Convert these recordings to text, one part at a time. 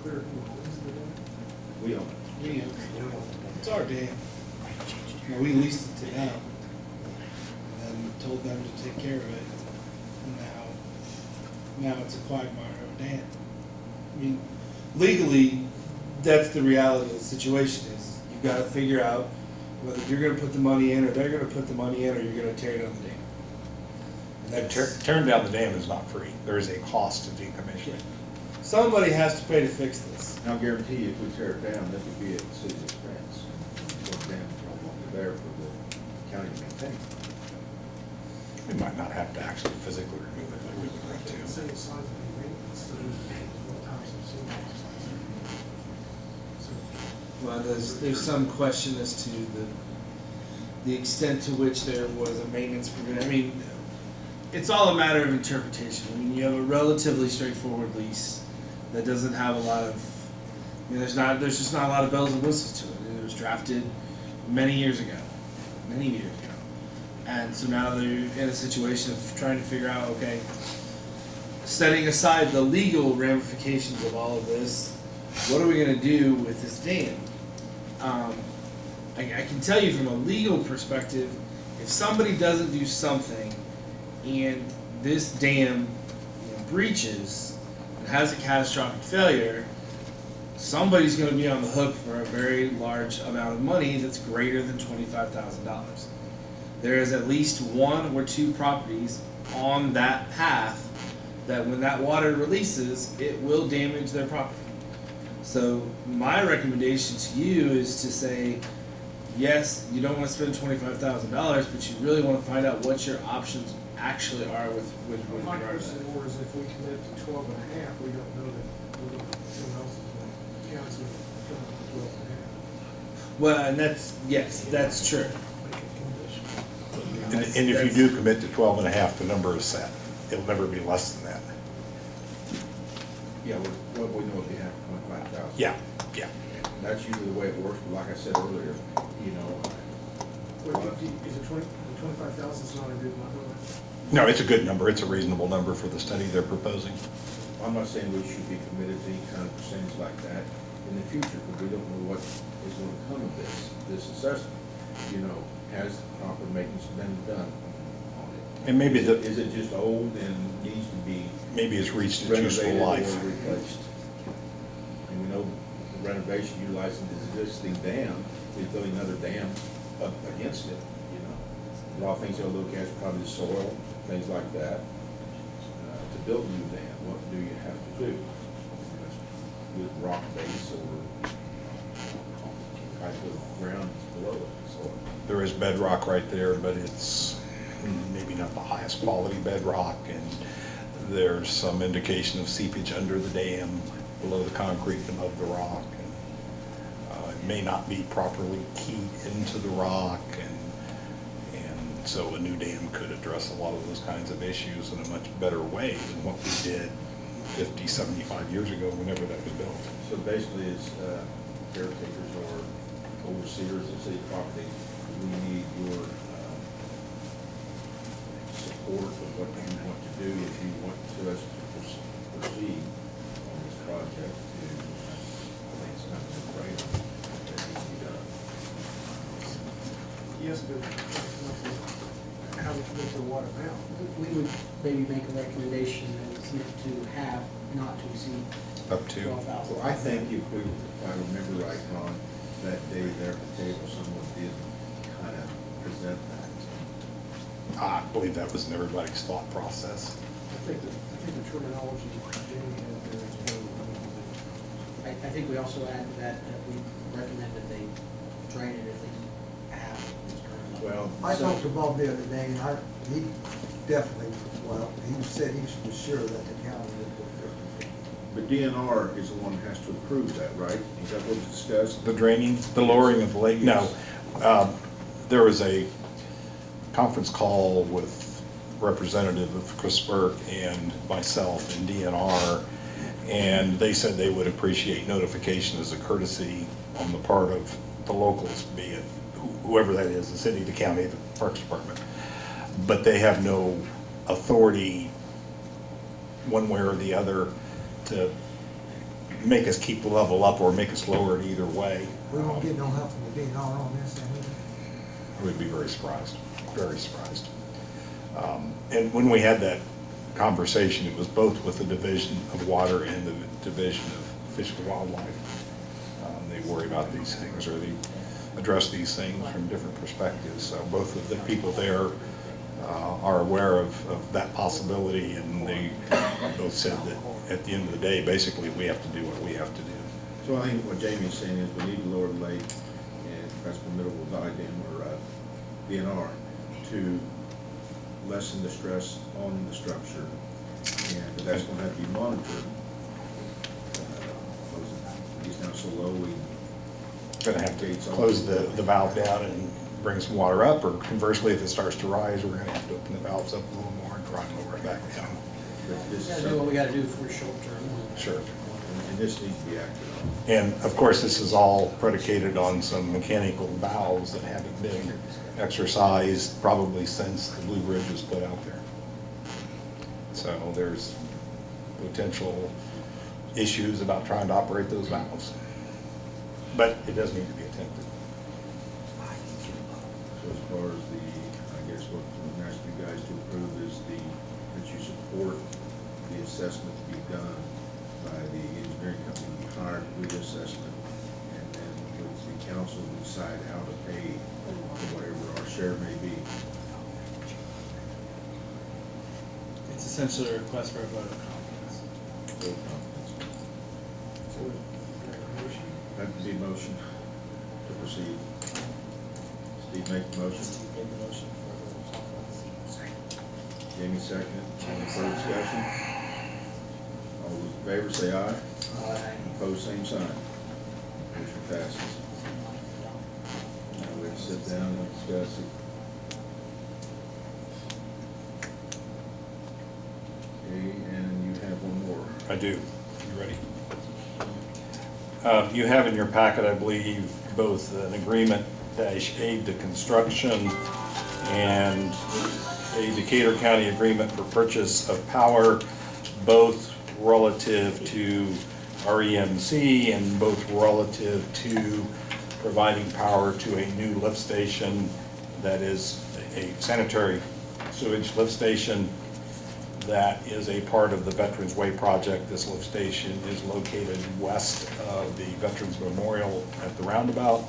clear who owns the dam? We own it. We own it. It's our dam. Well, we leased it to them and told them to take care of it. And now it's a quagmire of a dam. I mean, legally, that's the reality of the situation is you've got to figure out whether you're going to put the money in or they're going to put the money in or you're going to tear down the dam. And that's, Tearing down the dam is not free. There is a cost to decommissioning. somebody has to pay to fix this. And I'll guarantee you, if we tear it down, that would be at the city's expense. The dam's no longer there for the county to maintain. We might not have to actually physically remove it, but we would like The to. same size of the maintenance, so what times of seeing so Well, there's some question as to the extent to which there was a maintenance provision. I mean, it's all a matter of interpretation. I mean, you have a relatively straightforward lease that doesn't have a lot of, I mean, there's just not a lot of bells and whistles to it. It was drafted many years ago. And so now they're in a situation of trying to figure out, okay, setting aside the legal ramifications of all of this, what are we going to do with this dam? I can tell you from a legal perspective, if somebody doesn't do something and this dam breaches and has a catastrophic failure, somebody's going to be on the hook for a very large amount of money that's greater than $25,000. There is at least one or two properties on that path that when that water releases, it will damage their property. So my recommendation to you is to say, yes, you don't want to spend $25,000, but you really want to find out what your options actually are with my regard to question that. more is if we commit to 12 and a half, we don't know that someone else is going to count to come up with 12 and a half. Well, and that's true. Make it conditional. And if you do commit to 12 and a half, the number is set. It'll never be less than that. Yeah, what we know would be half 25,000. Yeah. And that's usually the way it works, but like I said earlier, you know. Is it 25,000 is not a good number? No, it's a good number. It's a reasonable number for the study they're proposing. I'm not saying we should be committed to any kind of percentage like that in the future, but we don't know what is going to come of this assessment. You know, has the proper maintenance been done on it? And maybe Is it just old and needs to be maybe it's reached its useful renovated life. or replaced? And we know the renovation utilizing the existing dam is building another dam up against it, you know. A lot of things they'll look at is probably the soil, things like that. To build a new dam, what do you have to do? With rock base or type of ground below it, so. There is bedrock right there, but it's maybe not the highest quality bedrock, and there's some indication of seepage under the dam, below the concrete, above the rock. And, it may not be properly keyed into the rock, and so a new dam could address a lot of those kinds of issues in a much better way than what we did 50, 75 years ago, whenever that was built. So basically, as caretakers or overseers of city property, we need your support of what you want to do if you want us to proceed on this project. I think it's kind of a brainer that needs to be done. Yes, but how we commit to what amount? We would maybe make a recommendation that it's meant to have, not to exceed Up to. 12,000. Well, I think if I remember right, Ron, that day there at the table, someone did kind of present that. I believe that was in everybody's thought process. I think the terminology Jamie had there is very, I think we also add to that we recommend that they drain it at least half of its current level. Well, I talked to Bob the other day, and he definitely, he said he was sure that the county would go 50/50. but DNR is the one that has to approve that, right? Is that what was discussed? The draining, the lowering of the lake, no. There was a conference call with representative of Greensburg and myself and DNR, and they said they would appreciate notification as a courtesy on the part of the locals, be it whoever that is, the city, the county, the Parks Department. But they have no authority, one way or the other, to make us keep the level up or make us lower it either way. We won't get no help from the DNR on this, and I would be very surprised, very surprised. And when we had that conversation, it was both with the Division of Water and the Division of Fish and Wildlife. They worry about these things, or they address these things from different perspectives. So both of the people there are aware of that possibility, and they both said that at the end of the day, basically, we have to do what we have to do. So I think what Jamie's saying is we need to lower the lake and perhaps the middle will die dam or DNR to lessen the stress on the structure, and that's going to have to be monitored. It's now so low, we Going to have to close the valve down and bring some water up, or conversely, if it starts to rise, we're going to have to open the valves up a little more and try and lower it back down. but We this gotta do what we gotta do for short term. Sure. and this needs to be acted on. And of course, this is all predicated on some mechanical valves that haven't been exercised probably since the Blue Bridge was put out there. So there's potential issues about trying to operate those valves. But it does need to be attempted. So as far as the, I guess what I'm asking you guys to approve is that you support the assessment to be done by the engineering company we hired with assessment, and then with the council to decide how to pay for whatever our share may be. It's essentially a request for a vote of confidence. Vote confidence. So, motion. That would be a motion to proceed. Steve make the motion. Make the motion for a vote of confidence. Jamie second. Any further discussion? All those in favor say aye. Opposed, same sign. Motion passes. Now we have to sit down and discuss it. Okay, and you have one more. I do. You ready? You have in your packet, I believe, both an agreement -aid to construction and a Decatur County agreement for purchase of power, both relative to REMC and both relative to providing power to a new lift station that is a sanitary sewage lift station that is a part of the Veterans Way project. This lift station is located west of the Veterans Memorial at the roundabout.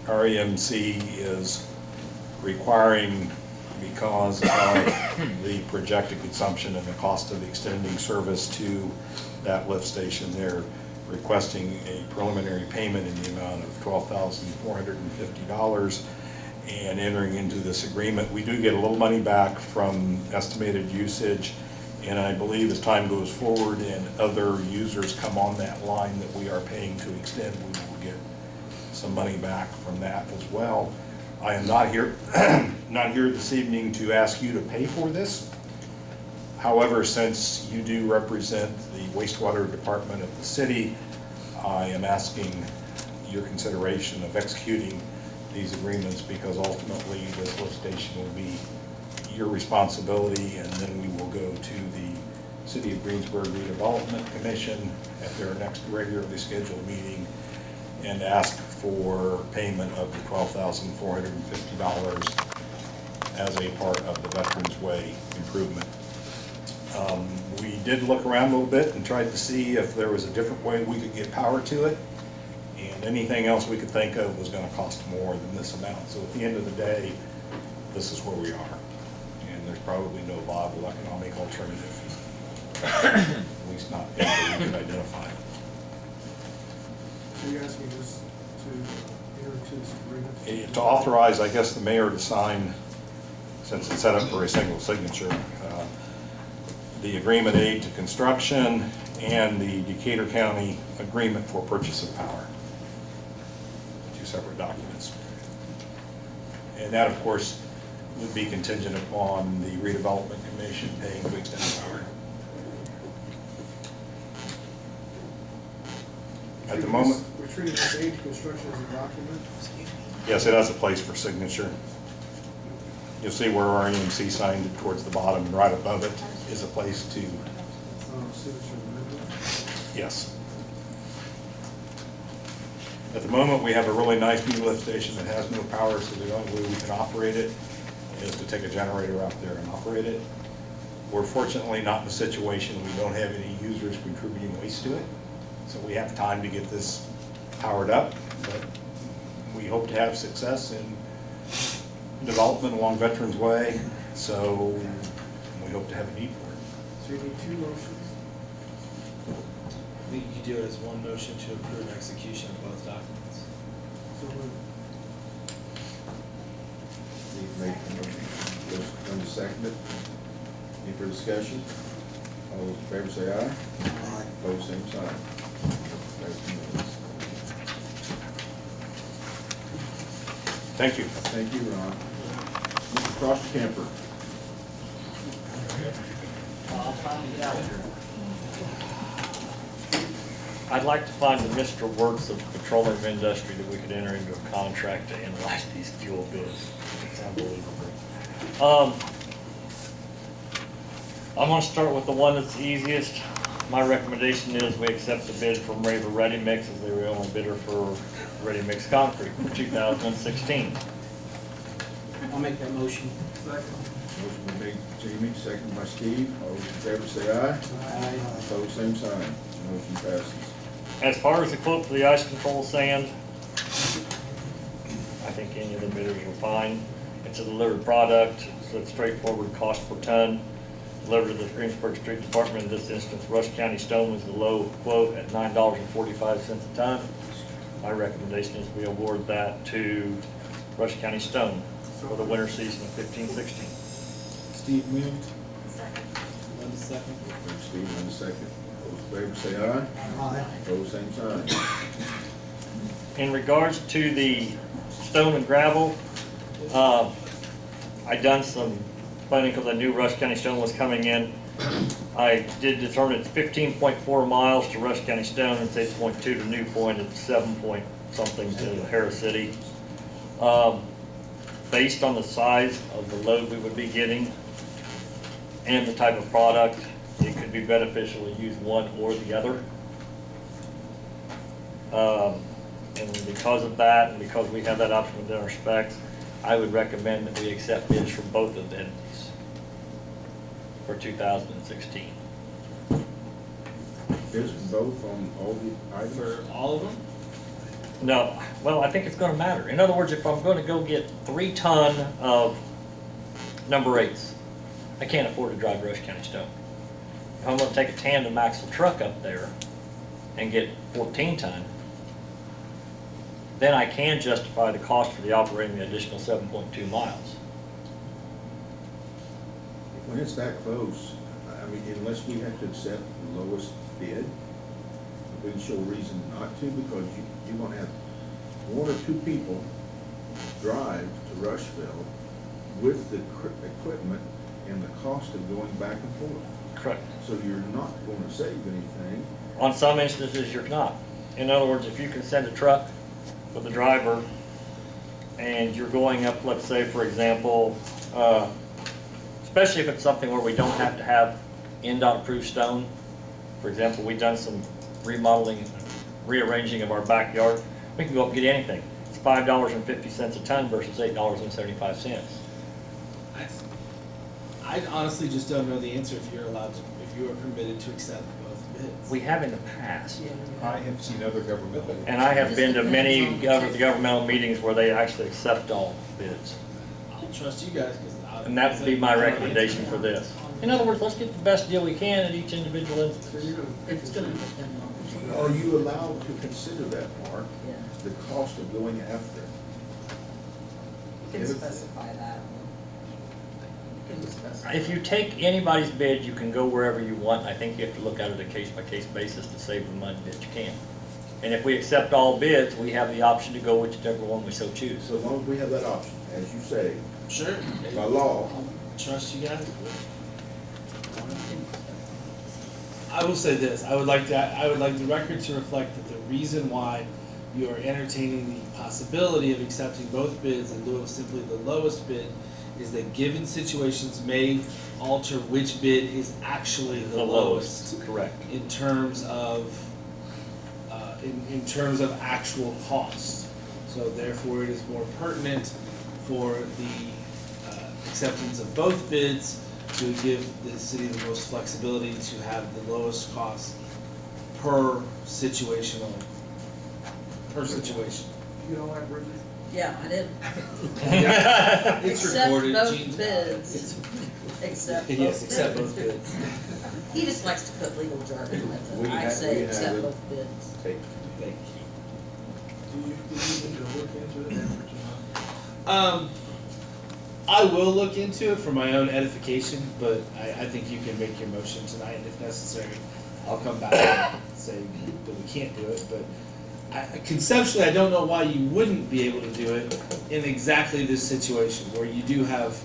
REMC is requiring, because of the projected consumption and the cost of extending service to that lift station, they're requesting a preliminary payment in the amount of $12,450 and entering into this agreement. We do get a little money back from estimated usage, and I believe as time goes forward and other users come on that line that we are paying to extend, we will get some money back from that as well. I am not here this evening to ask you to pay for this. However, since you do represent the wastewater department of the city, I am asking your consideration of executing these agreements, because ultimately this lift station will be your responsibility, and then we will go to the City of Greensburg Redevelopment Commission at their next regularly scheduled meeting and ask for payment of the $12,450 as a part of the Veterans Way improvement. We did look around a little bit and tried to see if there was a different way we could get power to it, and anything else we could think of was going to cost more than this amount. So at the end of the day, this is where we are, and there's probably no viable economic alternative, at least not that we could identify. So you're asking us to enter into this agreement? To authorize, I guess, the mayor to sign, since it's set up for a single signature, the agreement aid to construction and the Decatur County agreement for purchase of power. Two separate documents. And that, of course, would be contingent upon the redevelopment commission paying to extend power. At the moment, We're treating this aid to construction as a document? yes, it has a place for signature. You'll see where REMC signed it towards the bottom, and right above it is a place to, Signature amendment? Yes. At the moment, we have a really nice new lift station that has no power, so the only way we can operate it is to take a generator out there and operate it. We're fortunately not in a situation we don't have any users contributing waste to it, so we have time to get this powered up, but we hope to have success in development along Veterans Way, so we hope to have a need for it. So you need two motions? I think you could do it as one motion to approve execution of both documents. So moved. Steve made the motion, Linda seconded. Any further discussion? All those in favor say aye. Aye. Opposed, same sign. That's unanimous. Thank you. Thank you, Ron. Mr. Klosterkemper. I'll try to get out here. I'd like to find a Mr. Weartz of the petroleum industry that we could enter into a contract to analyze these fuel bills. It's unbelievable. I'm gonna start with the one that's the easiest. My recommendation is we accept the bid from Raver Ready Mix, as they were the only bidder for ready mix concrete for 2016. I'll make that motion. Second. Motion been made, Jamie, seconded by Steve. All those in favor say aye. Aye. Opposed, same sign. Motion passes. As far as the quote for the ice control sand, I think any of the bidders are fine. It's a delivered product, it's a straightforward cost per ton. Delivered to the Greensburg Street Department. In this instance, Rush County Stone was the low quote at $9.45 a ton. My recommendation is we award that to Rush County Stone for the winter season of 15-16. Steve moved. Second. Linda second. Steve, Linda second. Those in favor say aye. Aye. Opposed, same sign. In regards to the stone and gravel, I done some planning because I knew Rush County Stone was coming in. I did determine it's 15.4 miles to Rush County Stone, it's 8.2 to New Point, it's 7 point something to Harris City. Based on the size of the load we would be getting and the type of product, it could be beneficial to use one or the other. And because of that, and because we have that option within our specs, I would recommend that we accept bids from both of the entities for 2016. Bids from both on all the items? For all of them? No, well, I think it's gonna matter. In other words, if I'm gonna go get 3 ton of number 8s, I can't afford to drive Rush County Stone. If I'm gonna take a tandem axle truck up there and get 14 ton, then I can justify the cost for the operating the additional 7.2 miles. When it's that close, I mean, unless we have to accept the lowest bid, we can show reason not to, because you're gonna have 1 or 2 people drive to Rushville with the equipment and the cost of going back and forth. Correct. So you're not gonna save anything. On some instances, you're not. In other words, if you can send a truck with a driver and you're going up, let's say, for example, especially if it's something where we don't have to have NDOT approved stone. For example, we've done some remodeling, rearranging of our backyard. We can go up and get anything. It's $5.50 a ton versus $8.75. I honestly just don't know the answer if you're allowed to, if you are permitted to accept both bids. We have in the past. I have seen other governmental. And I have been to many governmental meetings where they actually accept all bids. I'll trust you guys, because And that would be my recommendation for this. In other words, let's get the best deal we can at each individual So instance. you're gonna. It's gonna depend on. Are you allowed to consider that, Mark, Yeah. the cost of going after it? You can specify that. You can specify. If you take anybody's bid, you can go wherever you want. I think you have to look at it a case-by-case basis to save the money that you can. And if we accept all bids, we have the option to go whichever one we so choose. So long as we have that option, as you say, Sure. by law, Trust you guys. I will say this, I would like the record to reflect that the reason why you are entertaining the possibility of accepting both bids in lieu of simply the lowest bid is that given situations may alter which bid is actually the lowest Correct. in terms of in terms of actual cost. So therefore, it is more pertinent for the acceptance of both bids to give the city the most flexibility to have the lowest cost per situation. You don't like bridges? Yeah, I did. It's Accept recorded. both Gene's- bids. Accept both Yes, accept bids. both bids. He just likes to put legal jargon with it. I We say have accept it. both bids. Take, Thank you. Do you need to look into it after tonight? I will look into it for my own edification, but I think you can make your motion tonight, and if necessary, I'll come back and say that we can't do it, but conceptually, I don't know why you wouldn't be able to do it in exactly this situation, where you do have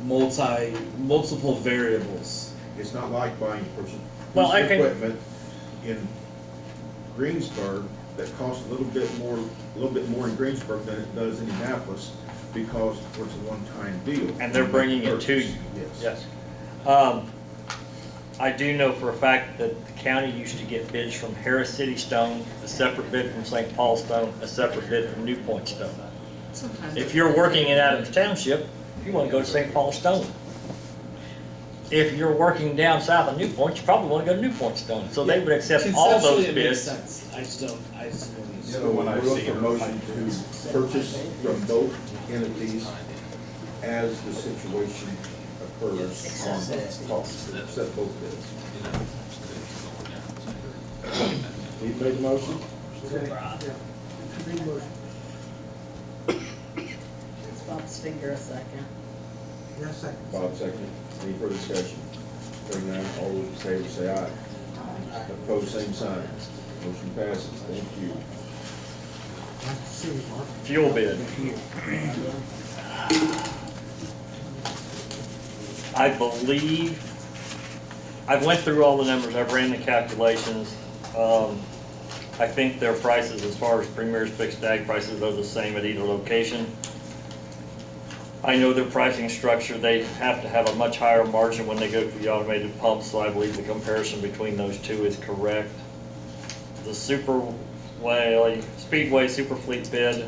multiple variables. it's not like buying Well, I can- equipment in Greensburg that costs a little bit more in Greensburg than it does in Annapolis, because it's a one-time deal. And they're bringing it to you. Yes. Yes. I do know for a fact that the county used to get bids from Harris City Stone, a separate bid from St. Paul Stone, a separate bid from New Point Stone. Sometimes If you're working in Adams Township, you want to go to St. Paul Stone. If you're working down south of New Point, you probably want to go to New Point Stone. So they would accept all Conceptually, those it makes bids. sense. I just don't use So when I we're looking see for her, motion to purchase from both entities as the situation occurs. Accept Accept both bids. Steve made the motion? Yeah. Need a motion. It's Bob's finger a second. Yes, second. Bob second. Any further discussion? Hearing none, all those in favor say aye. Opposed, same sign. Motion passes. Thank you. Nice to see you, Mark. Fuel bid. I believe, I've went through all the numbers, I've ran the calculations. I think their prices, as far as Premier's fixed ag prices, are the same at either location. I know their pricing structure, they have to have a much higher margin when they go to the automated pumps, so I believe the comparison between those two is correct. The Speedway Super Fleet bid,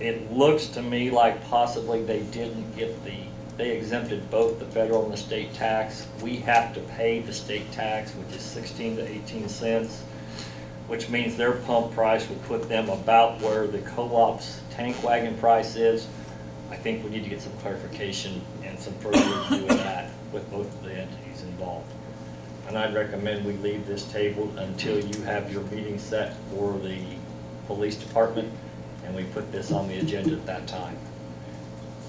it looks to me like possibly they didn't get they exempted both the federal and the state tax. We have to pay the state tax, which is 16 to 18 cents, which means their pump price would put them about where the co-op's tank wagon price is. I think we need to get some clarification and some further review of that with both of the entities involved. And I'd recommend we leave this table until you have your meeting set for the police department, and we put this on the agenda at that time.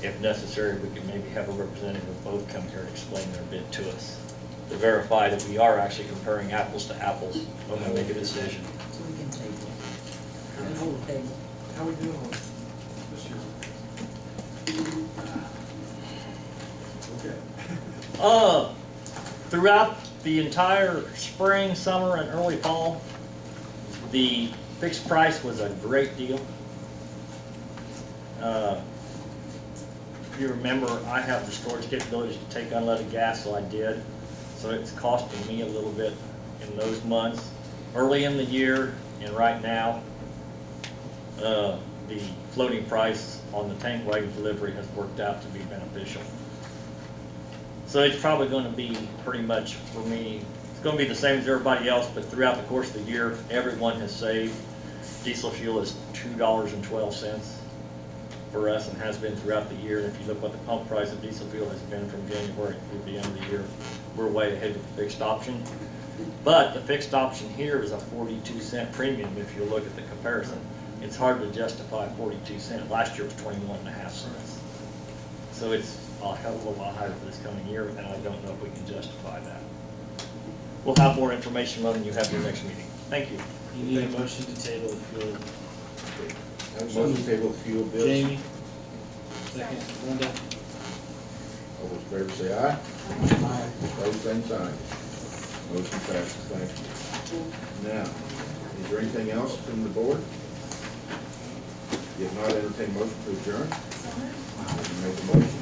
If necessary, we can maybe have a representative of both come here and explain their bid to us, to verify that we are actually comparing apples to apples when we make a decision. So we can table it. And hold the table. How we doing on this year? Okay. Throughout the entire spring, summer, and early fall, the fixed price was a great deal. If you remember, I have the storage capabilities to take unleaded gas, so I did. So it's costing me a little bit in those months. Early in the year and right now, the floating price on the tank wagon delivery has worked out to be beneficial. So it's probably going to be pretty much, for me, it's going to be the same as everybody else, but throughout the course of the year, everyone has saved. Diesel fuel is $2.12 for us and has been throughout the year. And if you look what the pump price of diesel fuel has been from January through the end of the year, we're way ahead of the fixed option. But the fixed option here is a 42-cent premium if you look at the comparison. It's hard to justify 42 cents. Last year was 21.5 cents. So it's a hell of a lot higher for this coming year, and I don't know if we can justify that. We'll have more information when you have your next meeting. Thank you. You need a motion to table the fuel. Have a motion to table fuel bills. Jamie? Second. Linda? All those in favor say aye. Aye. Opposed, same sign. Motion passes. Thank you. Now, is there anything else from the board? If not, entertain motion to adjourn. Make a motion.